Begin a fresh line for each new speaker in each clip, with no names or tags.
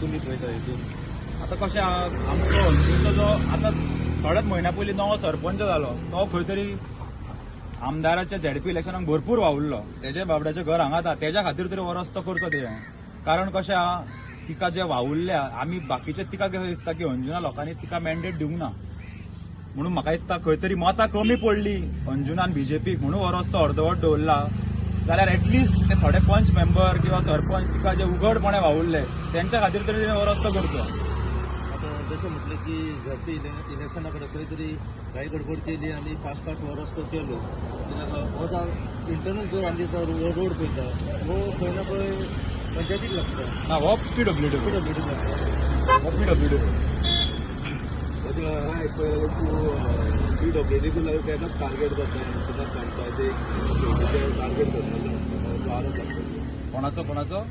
तुमी पळयता हितून आतां कशें आमचो अंजुचो जो आतां थोड्याच म्हयन्या पयलीं नवो सरपंच जालो तो खंय तरी आमदाराच्या झेडपी इलेक्शनाक भरपूर वावुरलो तेजे बाबड्याचें घर हांगा आसा तेज्या खातीर तरी हो रस्तो करचो तेणें कारण कशें आहा तिका जे वावुरल्या आमी बाकीचे तिका कशें दिसता की अंजुना लोकांनी तिका मॅन्डेट दिवंक ना म्हणून म्हाका दिसता खंय तरी मतां कमी पडली अंजुनान बीजेपीक म्हणून हो रस्तो अर्दवट दवरला जाल्यार एटलिस्ट ते थोडे पंच मेंबर किंवा सरपंच तिका जे उघडपणे वावुरले तेंच्या खातीर तरी हो रस्तो करचो.
जसं म्हटलं की झडपी इलेक्शनाकडे खंय तरी काही गडबड केली आणि फास्ट हो रस्तो केलो हो इंटरनल जो आमच्या रोड पळयता हो खंय ना खंय पंचायतीक लागता.
ना हो पीडब्ल्यूडी
लागता
हो पीडब्ल्यूडी
पीडब्ल्यूडी केन्नाच टार्गेट करता पंचायतीक टार्गेट करता आरोप लागता.
कोणाचो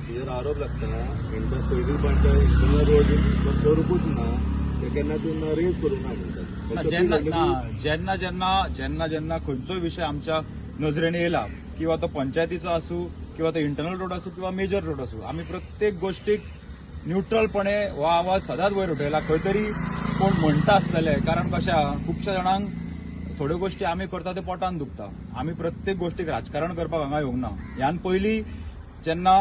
जर आरोप लागता पयलीं पंचायत रोड करूंकूच ना ते केन्ना तूं रेज करूं ना म्हणटात.
जेन्ना खंयचोय विशय आमच्या नजरेन येयला किंवा तो पंचायतीचो आसूं किंवा तो इंटरनल रोड आसूं किंवा मेजर रोड आसूं आमी प्रत्येक गोष्टीक न्यूट्रलपणे हो आवाज सदांच वयर उठयला. खंय तरी कोण म्हणटा आसतले कारण कशें आहा खुबश्या जाणांक थोड्यो गोष्टी आमी करता ते पोटान दुखता. आमी प्रत्येक गोष्टीक राजकारण करपाक हांगा येवंक ना. ह्यान पयलीं जेन्ना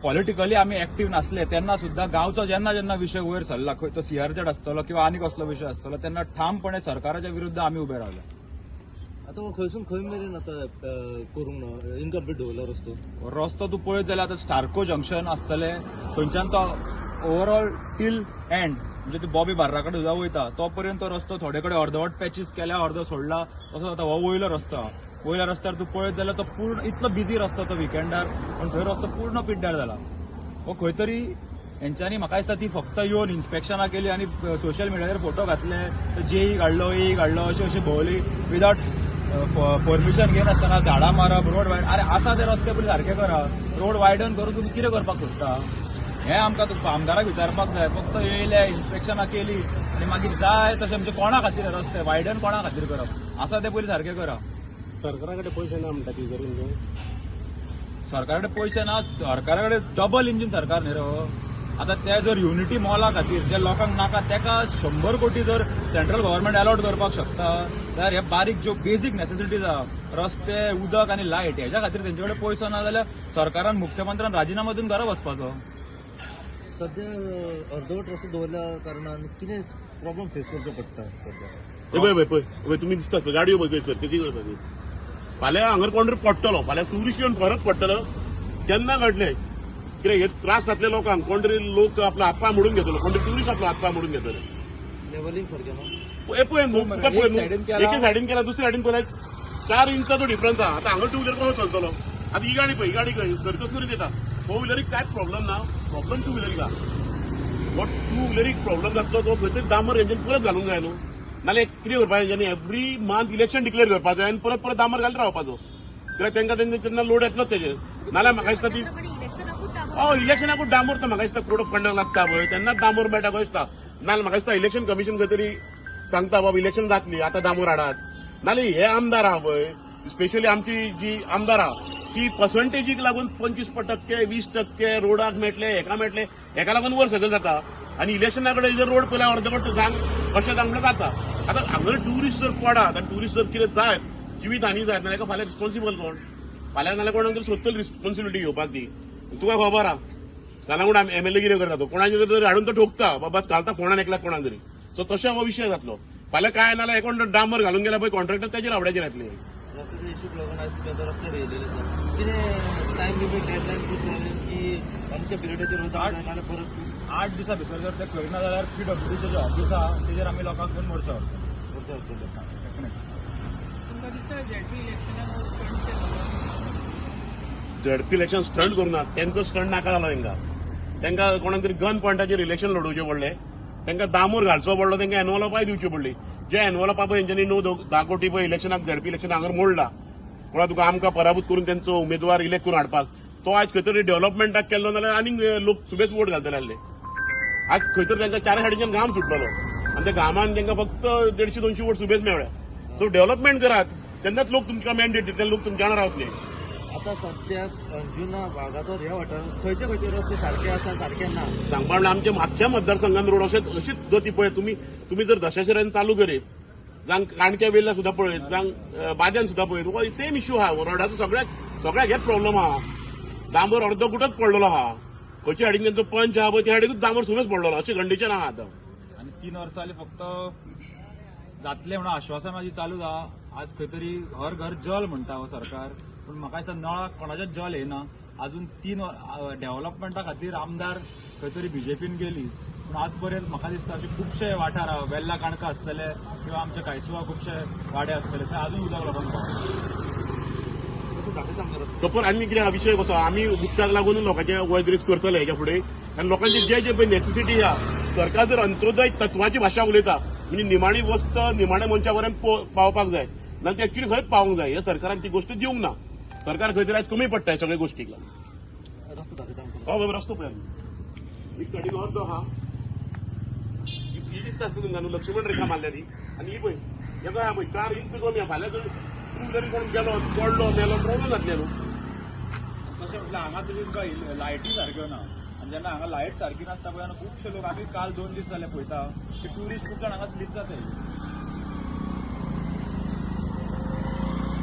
पॉलिटिकली आमी एक्टीव नासले तेन्ना सुद्धा गांवचो जेन्ना विशय वयर सरला खंय तो सीआरझेड आसतलो किंवा आनी कसलो विशय आसतलो तेन्ना ठामपणे सरकाराच्या विरुद्ध आमी उबे रावले.
आतां हो खंयसून खंय मेरेन आतां करूंक ना इनकम्प्लीट दवरला
रस्तो तूं पळयत जाल्यार आतां स्टार्को जंक्शन आसतलें थंयच्यान तो ओवरऑल टील एंड म्हणजे ती बॉबी बार्रा कडेन सुद्दां वयता तो पर्यंत तो रस्तो थोडे कडेन अर्दवट पॅचीस केल्या अर्दो सोडला तसो आतां हो वयलो रस्तो वयल्या रस्त्यार तूं पळयत जाल्यार तो पूर्ण इतलो बिजी रस्तो तो विकेंडार पण थंय रस्तो पूर्ण पिड्ड्यार जाला. हो खंय तरी हेंच्यांनी म्हाका दिसता ती फक्त येवन इन्स्पेक्शनां केली आनी सोशल मिडियाचेर फोटो घातले जेई काडलो अशी भोंवली विदाउट परमिशन घेनासतना झाडां मारप रोड वायड अरे आसा ते रस्ते पयलीं सारके करा रोड वायडन करून तुमी कितें करपाक सोदता हें आमकां आमदाराक विचारपाक जाय. फक्त येयले इन्स्पेक्शनां केली आनी मागीर जाय तशें म्हणजे कोणा खातीर रस्ते वायडन कोणा खातीर करप आसा ते पयलीं सारके करा.
सरकारा कडेन पयशे ना म्हणटा ती करून
सरकारा कडेन पयशे ना सरकारा कडेन डबल इंजीन सरकार न्ही रे. आतां ते जर युनिटी मॉला खातीर जे लोकांक नाका तेका 100 कोटी जर सेंट्रल गव्हर्नमेंट अलॉट करपाक शकता जाल्यार हे बारीक ज्यो बेजीक नेसेसिटीज आहा रस्ते उदक आनी लायट हेच्या खातीर तेंचे कडेन पयसो ना जाल्यार सरकारान मुख्यमंत्र्यान राजिनामा दिवन घरा वचपाचो.
सध्या अर्दवट रस्तो दवरल्या कारणान कितें प्रॉब्लेम फेस करचो पडटा सध्या.
पळय तुमी दिसता आसता गाडयो पळय सर कशी करता ती फाल्यां हांगर कोण तरी पडटलो फाल्यां ट्युरिस्ट येवन परत पडटलो केन्ना घडलें कित्याक हे त्रास जातले लोकांक कोण तरी लोक आपलो हातपाय मोडून घेतलो कोण तरी ट्युरिस्ट आपलो हातपाय मोडून घेतले.
लेवलिंग सारकें ना
एके सायडीन केला दुसऱ्या सायडीन पळय 4 इंचाचो डिफरन्स आहा. आतां हांगा टू व्हिलर कसो चलतलो आतां ही गाडी पळय ही गाडी खंय सर्कस करून येता फोर व्हिलरीक कांयच प्रॉब्लेम ना प्रॉब्लेम टू व्हिलरीक आहा. बट टू व्हिलरीक प्रॉब्लेम जातलो तो खंय तरी डांबर इंजीन परत घालूंक जाय न्हू नाल्यार कितें करपाचें तेंच्यांनी एवरी मंथ इलेक्शन डिक्लेअर करपाचें आनी परत डांबर घालत रावपाचो कित्याक तेंकां तेन्ना लोड येतलोच तेजेर नाल्यार म्हाका दिसता ती इलेक्शनाकूच डांबोर तो म्हाका दिसता कोड ऑफ कंडक्ट लागता पळय तेन्नाच डांबोर मेळटा कशें दिसता नाल्यार म्हाका दिसता इलेक्शन कमिशन खंय तरी सांगता बाबा इलेक्शन जातली आतां डांबोर हाडात नाल्यार हे आमदार आहा पळय स्पेशली आमची जी आमदार आहा ती पर्संटेजीक लागून 25% 20% रोडाक मेळटले हेका मेळटले हेका लागून वर सकयल जाता आनी इलेक्शना कडेन जर रोड पयल्यार अर्दवट सांग कशें सांगलें जाता. आतां हांगा ट्युरिस्ट जर पडात आनी ट्युरिस्ट जर कितें जायत जिवीत हानी जायत नाल्यार फाल्यां रिस्पॉन्सिबल कोण फाल्यां नाल्यार कोणाक तरी सोदतली रिस्पॉन्सिबिलिटी घेवपाक ती तुका खबर आहा जाल्यार कोण एमएलए कितें करता तो कोणाचे जर हाडून तो ठोकता बाबा घालता फोंडान एकल्याक कोणाक तरी सो तशें हो विशय जातलो. फाल्यां काय नाल्यार हे कोण डांबर घालून गेल्या पळय कॉन्ट्रॅक्टर तेजेर आवड्याचेर येतले.
रस्त्याचे इश्यूक लागून आयज रस्ते रयलेले आसा कितें टायम लिमीट डेडलायन की अमक्या पिरियडाचेर नाल्यार परत
8 दिसां भितर जर ते करना जाल्यार पीडब्ल्यूडीचें जे ऑफिस आहा तेजेर आमी लोकांक घेवन मोर्चा
झडपी इलेक्शन स्टंट करूना तेंचो स्टंट नाका जालो तेंकां कोणाक तरी गन पॉयंटाचेर इलेक्शन लडोवचें पडलें तेंकां दामोर घालचो पडलो तेंकां एनवलपाय दिवची पडली जे एनवलपा पळय तेंच्यांनी 9-10 कोटी पळय इलेक्शनाक झडपी इलेक्शन हांगर मोडला कोणा तुका आमकां पराभूत करून तेंचो उमेदवार इलेक्ट करून हाडपाक तो आयज खंय तरी डेव्हलपमेंटाक केल्लो नाल्यार आनीक लोक सुबेज वोट घालतले आसले. आज खंय तरी तांकां 4 सायडीच्यान घाम सुटलेलो आनी त्या घामान तांकां फक्त 150-200 वोट सुबेज मेळ्ळे. सो डेव्हलपमेंट करात तेन्नाच लोक तुमकां मॅन्डेट दितले लोक तुमच्या वांगडा रावतले.
आता सध्याक जुना भागात ह्या वाठारांत खंयचे रस्ते सारखे आसा सारखे ना
सांगपा म्हणल्यार आमच्या आख्या मतदारसंघात रोड अशीच गती पळय तुम्ही जर दशाशेऱ्यान चालू करीत जांग काणक्या वेल्ला सुद्धा पळयत जांग बाद्यान सुद्धा पळयत तुका सेम इश्यू आहा रोडाचो सगळ्याक हेच प्रॉब्लेम आहा डांबर अर्दो गुटच पडलेलो आहा खंयच्या हाडीन त्यांचो पंच आहा पळय त्या हाडीकूच डांबर सुरूच पडलेलो अशें कंडिशन आहा आतां
आणि 3 वर्सां जाली फक्त जातले म्हणून आश्वासन माझी चालू आहा आज खंय तरी हर घर जल म्हणटा हो सरकार पूण म्हाका दिसता नळाक कोणाचेच जल येना अजून 3 डेव्हलपमेंटा खातीर आमदार खंय तरी बीजेपीन गेली पूण आज पर्यंत म्हाका दिसता अशे खुबशे वाठार वेल्ला काणका आसतले किंवा आमचे कांयसुवा खुबशे वाडे आसतले थंय अजून उदक लागून
सपोज आमी कितें हा विशय कसो आमी उदकाक लागून लोकांचे वयदरीस करतले हेच्या फुडें आनी लोकांची जे पळय नेसेसिटी आहा सरकार जर अंत्योदय तत्वाची भाशा उलयता म्हणजे निमाणी वस्त निमाण्या मनशा पर्यंत पावपाक जाय ना ती एक्च्युली खंयच पावूंक जाय हे सरकारान ती गोष्ट दिवंक ना सरकार खंय तरी आयज कमी पडटा हे सगळे गोश्टीक लागून
रस्तो दाखयता
हो रस्तो पळय एक सायडीन अर्दो आहा ही दिसता आसता तुमकां न्हू लक्ष्मण रेखा मारल्या ती आनी ही पळय हेका आहा पळय 4 इंच कमी आहा फाल्यां जर टू जरी कोण गेलो पडलो मेलो प्रॉब्लेम जातले न्हू
तशें म्हटल्यार हांगा तरी तुमकां लायटी सारक्यो ना आनी जेन्ना हांगा लायट सारकी नासता पळय खुबशे लोक आमी काल 2 दीस जाले पळयता की ट्युरिस्ट खूब जाण हांगा स्लीप जाताय